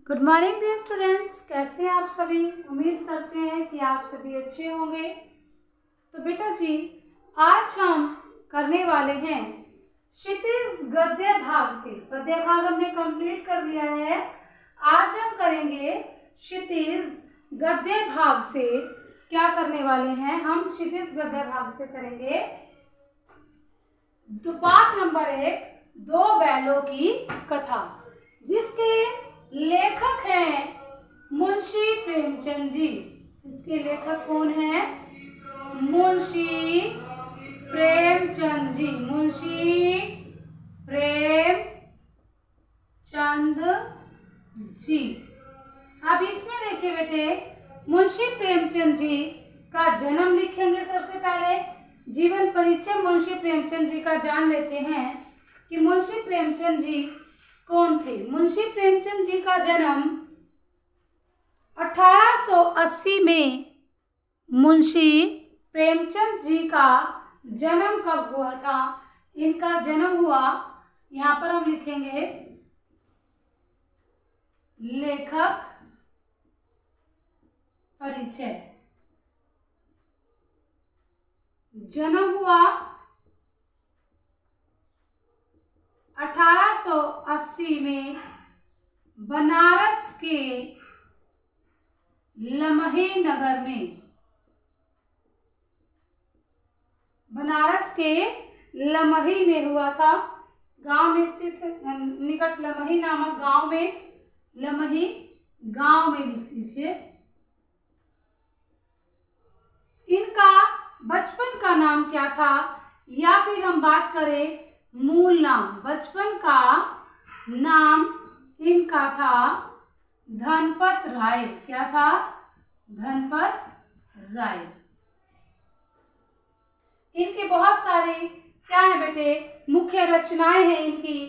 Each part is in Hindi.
गुड मॉर्निंग डियर स्टूडेंट्स, कैसे हैं आप सभी। उम्मीद करते हैं कि आप सभी अच्छे होंगे। तो बेटा जी, आज हम करने वाले हैं क्षितिज गद्य भाग से। पद्य भाग हमने कंप्लीट कर लिया है। आज हम करेंगे क्षितिज गद्य भाग से। क्या करने वाले हैं हम? क्षितिज गद्य भाग से करेंगे तो पाठ नंबर 1, दो बैलों की कथा, जिसके लेखक हैं मुंशी प्रेमचंद जी। इसके लेखक कौन हैं? मुंशी प्रेमचंद जी। मुंशी प्रेमचंद जी। अब इसमें देखिए बेटे, मुंशी प्रेमचंद जी का जन्म लिखेंगे। सबसे पहले जीवन परिचय मुंशी प्रेमचंद जी का जान लेते हैं कि मुंशी प्रेमचंद जी कौन थे। मुंशी प्रेमचंद जी का जन्म 1880 में मुंशी प्रेमचंद जी का जन्म कब हुआ था? इनका जन्म हुआ, यहाँ पर हम लिखेंगे लेखक परिचय। जन्म हुआ 1880 में बनारस के लमही नगर में। बनारस के लमही में हुआ था। गांव में स्थित निकट लमही नामक गांव में, लमही गांव में लिख दीजिए। इनका बचपन का नाम क्या था, या फिर हम बात करें मूल नाम, बचपन का नाम इनका था धनपत राय। क्या था? धनपत राय। इनके बहुत सारे क्या है बेटे, मुख्य रचनाएं हैं इनकी।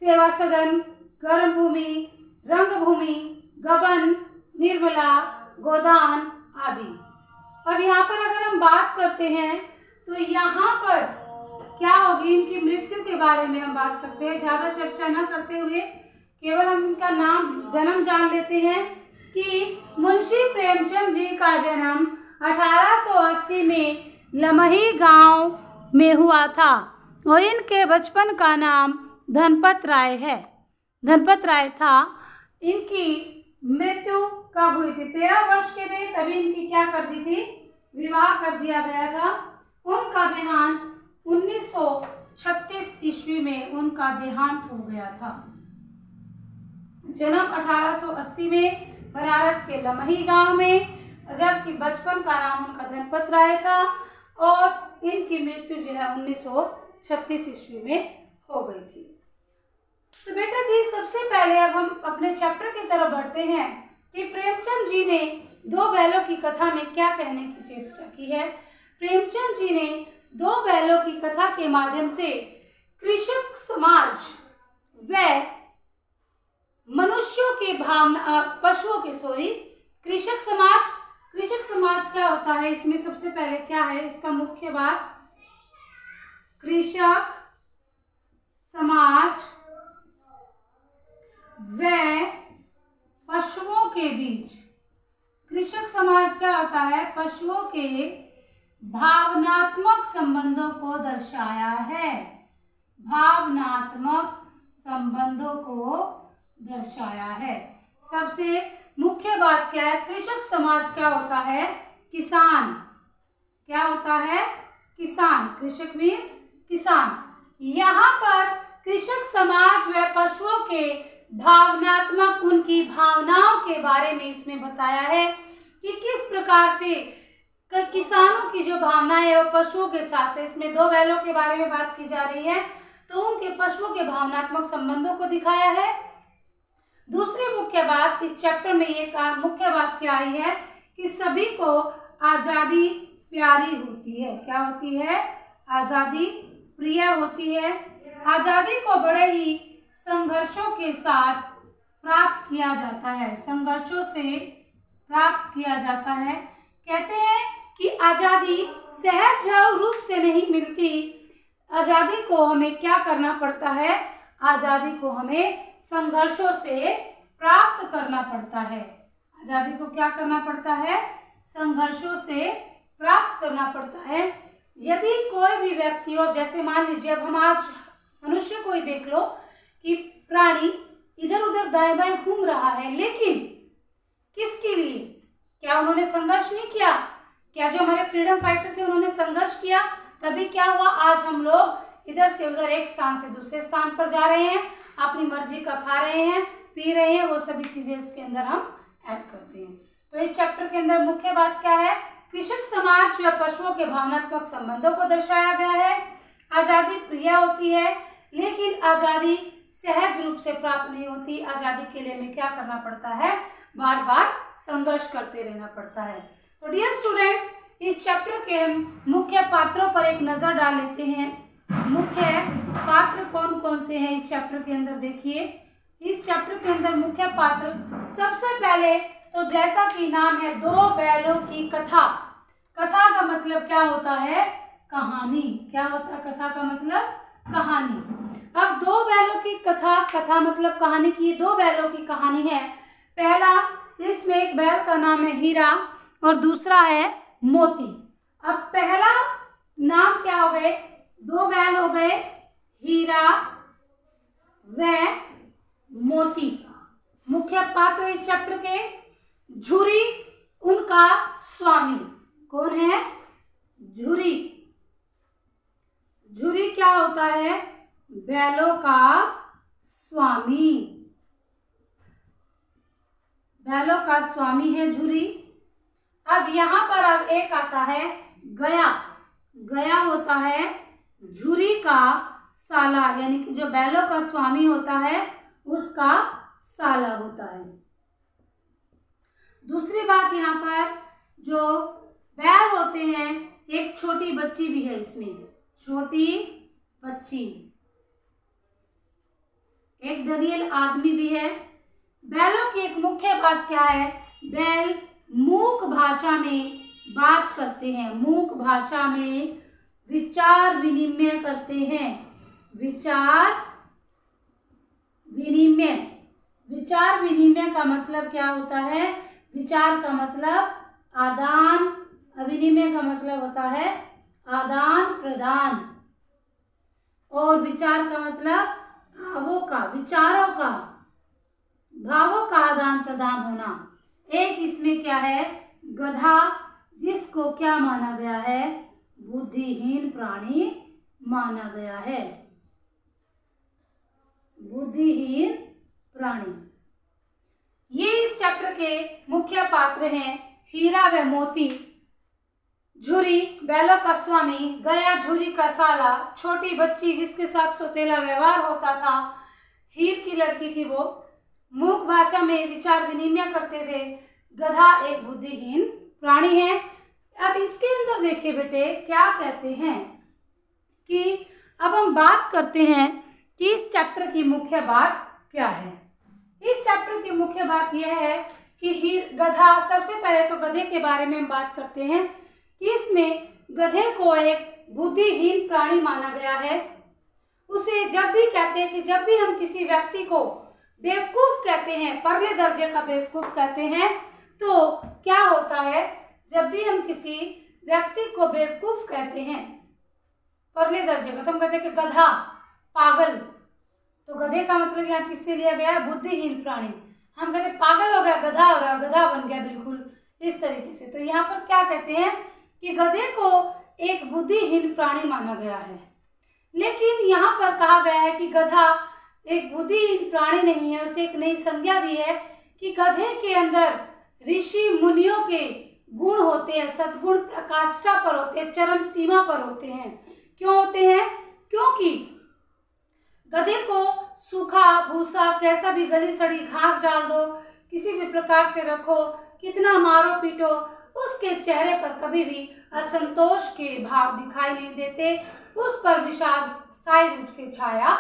सेवा सदन, कर्मभूमि, रंगभूमि, गबन, निर्मला, गोदान आदि। अब यहाँ पर अगर हम बात करते हैं तो यहाँ पर क्या होगी, इनकी मृत्यु के बारे में हम बात करते हैं। ज्यादा चर्चा न करते हुए केवल हम इनका नाम, जन्म जान लेते हैं कि मुंशी प्रेमचंद जी का जन्म 1880 में लमही गांव में हुआ था और इनके बचपन का नाम धनपत राय है, धनपत राय था। इनकी मृत्यु कब हुई थी? 13 वर्ष के थे तभी इनकी क्या कर दी थी? विवाह कर दिया गया था। उनका देहांत 1936 ईस्वी में उनका देहांत हो गया था। जन्म 1880 में बनारस के लमही गांव में, जबकि बचपन का नाम उनका धनपत राय था और इनकी मृत्यु जो है 1936 ईस्वी में हो गई थी। तो बेटा जी, सबसे पहले अब हम अपने चैप्टर की तरफ बढ़ते हैं कि प्रेमचंद जी ने दो बैलों की कथा में क्या कहने की चेष्टा की है। प्रेमचंद जी ने दो बैलों की कथा के माध्यम से कृषक समाज व मनुष्यों के भावना, पशुओं के कृषक समाज क्या होता है? इसमें सबसे पहले क्या है इसका मुख्य बात? कृषक समाज व पशुओं के बीच। कृषक समाज क्या होता है? पशुओं के भावनात्मक संबंधों को दर्शाया है। भावनात्मक संबंधों को दर्शाया है। सबसे मुख्य बात क्या है? कृषक समाज क्या होता है? किसान। क्या होता है? किसान। कृषक मीन्स किसान। यहाँ पर कृषक समाज व पशुओं के भावनात्मक, उनकी भावनाओं के बारे में इसमें बताया है कि किस प्रकार से किसानों की जो भावनाएं है वो पशुओं के साथ है। इसमें दो बैलों के बारे में बात की जा रही है तो उनके पशुओं के भावनात्मक संबंधों को दिखाया है। दूसरी मुख्य बात इस चैप्टर में ये मुख्य बात क्या आई है कि सभी को आजादी प्यारी होती है। क्या होती है? आजादी प्रिय होती है। आजादी को बड़े ही संघर्षों के साथ प्राप्त किया जाता है। संघर्षों से प्राप्त किया जाता है। कहते हैं कि आजादी सहज रूप से नहीं मिलती। आजादी को हमें क्या करना पड़ता है? आजादी को हमें संघर्षों से प्राप्त करना पड़ता है। आजादी को क्या करना पड़ता है? संघर्षों से प्राप्त करना पड़ता है। यदि कोई भी व्यक्ति हो, जैसे मान लीजिए अब हम आज मनुष्य को ही देख लो कि प्राणी इधर उधर दाएं बाएं घूम रहा है, लेकिन किसके लिए? क्या उन्होंने संघर्ष नहीं किया? क्या जो हमारे फ्रीडम फाइटर थे उन्होंने संघर्ष किया? तभी क्या हुआ, आज हम लोग इधर से उधर एक स्थान से दूसरे स्थान पर जा रहे हैं, अपनी मर्जी का खा रहे हैं, पी रहे हैं, वो सभी चीजें इसके अंदर हम ऐड करते हैं। तो इस चैप्टर के अंदर मुख्य बात क्या है? कृषक समाज व पशुओं के भावनात्मक संबंधों को दर्शाया गया है। आजादी प्रिय होती है, लेकिन आजादी सहज रूप से प्राप्त नहीं होती। आजादी के लिए हमें क्या करना पड़ता है? बार बार संघर्ष करते रहना पड़ता है। तो डियर स्टूडेंट्स, इस चैप्टर के मुख्य पात्रों पर एक नजर डाल लेते हैं। मुख्य पात्र कौन कौन से हैं इस चैप्टर के अंदर? देखिए, इस चैप्टर के अंदर मुख्य पात्र सबसे पहले तो जैसा कि नाम है, दो बैलों की कथा। कथा का मतलब क्या होता है? कहानी। क्या होता है कथा का मतलब? कहानी। अब दो बैलों की कथा, कथा मतलब कहानी की, दो बैलों की कहानी है। पहला, इसमें एक बैल का नाम है हीरा और दूसरा है मोती। अब पहला नाम क्या हो गए? दो बैल हो गए हीरा व मोती। मुख्य पात्र इस चैप्टर के झुरी, उनका स्वामी कौन है? झुरी। झुरी क्या होता है? बैलों का स्वामी। बैलों का स्वामी है झुरी। अब यहाँ पर अब एक आता है गया। गया होता है झुरी का साला, यानी कि जो बैलों का स्वामी होता है उसका साला होता है। दूसरी बात, यहाँ पर जो बैल होते हैं, एक छोटी बच्ची भी है इसमें, छोटी बच्ची, एक डरियल आदमी भी है। बैलों की एक मुख्य बात क्या है? बैल मूक भाषा में बात करते हैं, मूक भाषा में विचार विनिमय करते हैं। विचार विनिमय। विचार विनिमय का मतलब क्या होता है? विचार का मतलब आदान, विनिमय का मतलब होता है आदान प्रदान, और विचार का मतलब भावों का, विचारों का, भावों का आदान प्रदान होना। एक इसमें क्या है? गधा, जिसको क्या माना गया है? बुद्धिहीन प्राणी माना गया है। बुद्धिहीन प्राणी। ये इस चैप्टर के मुख्य पात्र हैं। हीरा व मोती, झुरी बैलों का स्वामी, गया झुरी का साला, छोटी बच्ची जिसके साथ सौतेला व्यवहार होता था, हीर की लड़की थी वो, मूक भाषा में विचार विनिमय करते थे, गधा एक बुद्धिहीन प्राणी है। अब इसके अंदर देखिए बेटे क्या कहते हैं कि अब हम बात करते हैं कि इस चैप्टर की मुख्य बात क्या है। इस चैप्टर की मुख्य बात यह है कि हीर, गधा, सबसे पहले तो गधे के बारे में हम बात करते हैं कि इसमें गधे को एक बुद्धिहीन प्राणी माना गया है। उसे जब भी कहते हैं कि जब भी हम किसी व्यक्ति को बेवकूफ कहते हैं, परले दर्जे का बेवकूफ कहते हैं, तो क्या होता है? जब भी हम किसी व्यक्ति को बेवकूफ कहते हैं, परले दर्जे का, तो हम कहते हैं कि गधा, पागल, तो गधे का मतलब यहाँ किससे लिया गया? बुद्धिहीन प्राणी। हम कहते पागल हो गया, गधा हो रहा, गधा बन गया, बिल्कुल इस तरीके से। तो यहाँ पर क्या कहते हैं कि गधे को एक बुद्धिहीन प्राणी माना गया है। लेकिन यहाँ पर कहा गया है कि गधा एक बुद्धिहीन प्राणी नहीं है, उसे एक नई संज्ञा दी है कि गधे के अंदर ऋषि मुनियों के गुण होते हैं, सद्गुण प्रकाष्ठा पर होते हैं, चरम सीमा पर होते हैं। क्यों होते हैं? क्योंकि गधे को सूखा भूसा, कैसा भी गली सड़ी घास डाल दो, किसी भी प्रकार से रखो, कितना मारो पीटो, उसके चेहरे पर कभी भी असंतोष के भाव दिखाई नहीं देते, उस पर विषाद स्थायी रूप से छाया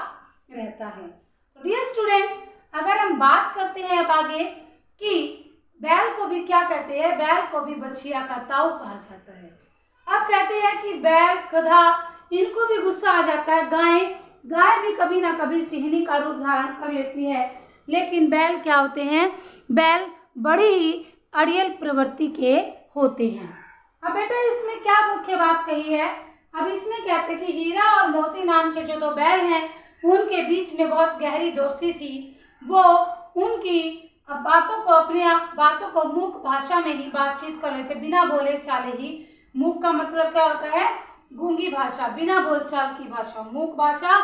रहता है। तो डियर स्टूडेंट्स, अगर हम बात करते हैं अब आगे कि बैल को भी क्या कहते हैं? बैल को भी बछिया का ताऊ कहा जाता है। अब कहते हैं कि बैल, गधा, इनको भी गुस्सा आ जाता है। गाय भी कभी ना कभी सिंहनी का रूप धारण कर लेती है। लेकिन बैल क्या होते हैं, बैल बड़ी ही अड़ियल प्रवृत्ति के होते हैं। अब बेटा इसमें क्या मुख्य बात कही है, अब इसमें कहते हैं कि हीरा और मोती नाम के जो दो बैल हैं उनके बीच में बहुत गहरी दोस्ती थी। वो उनकी बातों को, अपनी बातों को मूक भाषा में ही बातचीत कर लेते, बिना बोले चाले ही। मूक का मतलब क्या होता है, गूंगी भाषा, बिना बोलचाल की भाषा। मूक भाषा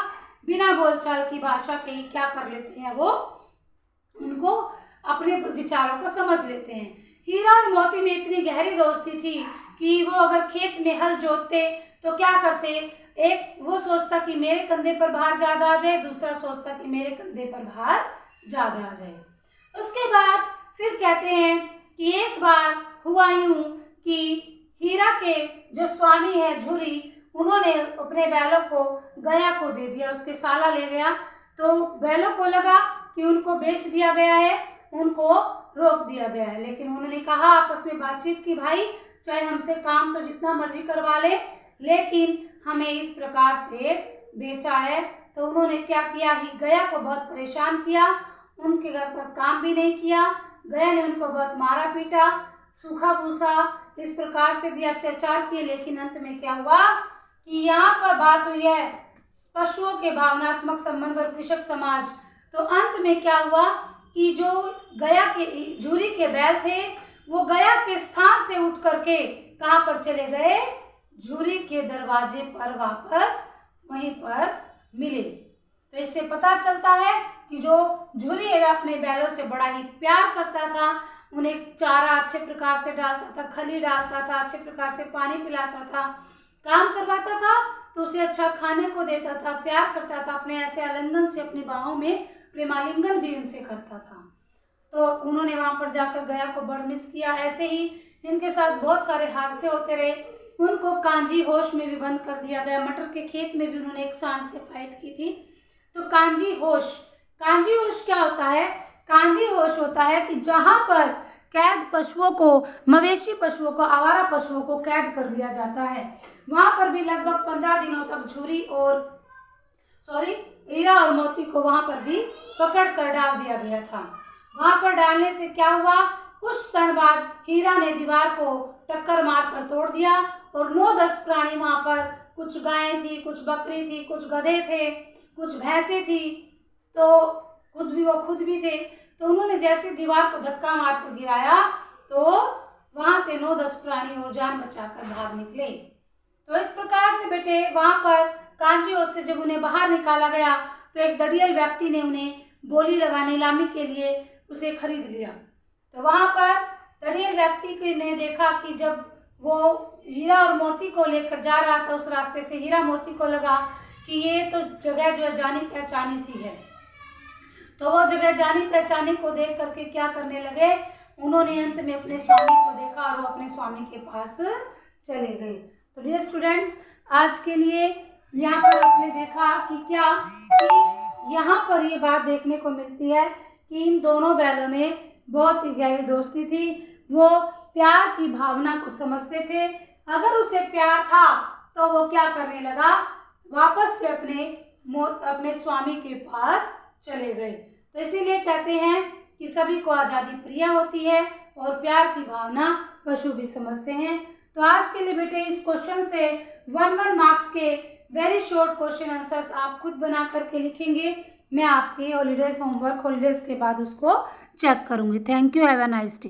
बिना बोलचाल की भाषा के ही क्या कर लेते हैं, वो उनको अपने विचारों को समझ लेते हैं। हीरा और मोती में इतनी गहरी दोस्ती थी कि वो अगर खेत में हल जोतते तो क्या करते, एक वो सोचता कि मेरे कंधे पर भार ज्यादा आ जाए, दूसरा सोचता कि मेरे कंधे पर भार ज्यादा आ जाए। उसके बाद फिर कहते हैं कि एक बार हुआ यूं कि हीरा के जो स्वामी है झुरी, उन्होंने अपने बैलों को गया को दे दिया, उसके साला ले गया। तो बैलों को लगा कि उनको बेच दिया गया है, उनको रोक दिया गया है, लेकिन उन्होंने कहा आपस में बातचीत की, भाई चाहे हमसे काम तो जितना मर्जी करवा ले, लेकिन हमें इस प्रकार से बेचा है। तो उन्होंने क्या किया, ही गया को बहुत परेशान किया, उनके घर पर काम भी नहीं किया, गया ने उनको बहुत मारा पीटा, सूखा भूसा इस प्रकार से दिया, अत्याचार किए। लेकिन अंत में क्या हुआ कि यहाँ पर बात हुई है पशुओं के भावनात्मक संबंध और कृषक समाज। तो अंत में क्या हुआ कि जो गया के झुरी के बैल थे वो गया के स्थान से उठ करके कहाँ पर चले गए, झुरी के दरवाजे पर वापस वहीं पर मिले। तो इससे पता चलता है कि जो झुरी है वह अपने बैलों से बड़ा ही प्यार करता था, उन्हें चारा अच्छे प्रकार से डालता था, खली डालता था, अच्छे प्रकार से पानी पिलाता था, काम करवाता था तो उसे अच्छा खाने को देता था, प्यार करता था, अपने ऐसे आलिंगन से अपनी बाहों में प्रेमालिंगन भी उनसे करता था। तो उन्होंने वहां पर जाकर गया को बड़ मिस किया। ऐसे ही इनके साथ बहुत सारे हादसे होते रहे। उनको कांजी होश में भी बंद कर दिया गया। मटर के खेत में भी उन्होंने एक सांड से फाइट की थी। तो कांजी होश क्या होता है, कांजी होश होता है कि जहां पर कैद पशुओं को, मवेशी पशुओं को, आवारा पशुओं को कैद कर दिया जाता है, वहां पर भी लगभग 15 दिनों तक हीरा और मोती को वहां पर भी पकड़ कर डाल दिया गया था। वहां पर डालने से क्या हुआ, कुछ क्षण बाद हीरा ने दीवार को टक्कर मारकर तोड़ दिया और 9-10 प्राणी वहां पर, कुछ गायें थी, कुछ बकरी थी, कुछ गधे थे, कुछ भैंसें थी, तो खुद भी थे। तो उन्होंने जैसे दीवार को धक्का मारकर गिराया तो वहां से 9-10 प्राणी और जान बचाकर भाग निकले। तो इस प्रकार से बेटे वहां पर कांजी होश से जब उन्हें बाहर निकाला गया तो एक दड़ियल व्यक्ति ने उन्हें बोली लगा, नीलामी के लिए उसे खरीद लिया। तो वहां पर दड़ियल व्यक्ति ने देखा कि जब वो हीरा और मोती को लेकर जा रहा था उस रास्ते से, हीरा मोती को लगा कि ये तो जगह जो है जानी पहचानी सी है। तो वो जगह जानी पहचानी को देख करके क्या करने लगे, उन्होंने अंत में अपने स्वामी को देखा और वो अपने स्वामी के पास चले गए। तो डियर स्टूडेंट्स, आज के लिए यहाँ पर आपने देखा कि यहाँ पर ये बात देखने को मिलती है कि इन दोनों बैलों में बहुत ही गहरी दोस्ती थी। वो प्यार की भावना को समझते थे। अगर उसे प्यार था तो वो क्या करने लगा, वापस से अपने स्वामी के पास चले गए। तो इसीलिए कहते हैं कि सभी को आज़ादी प्रिय होती है और प्यार की भावना पशु भी समझते हैं। तो आज के लिए बेटे इस क्वेश्चन से 1 मार्क्स के वेरी शॉर्ट क्वेश्चन आंसर्स आप खुद बना करके लिखेंगे। मैं आपके होमवर्क हॉलीडेज के बाद उसको चेक करूँगी। Thank you, have a nice day.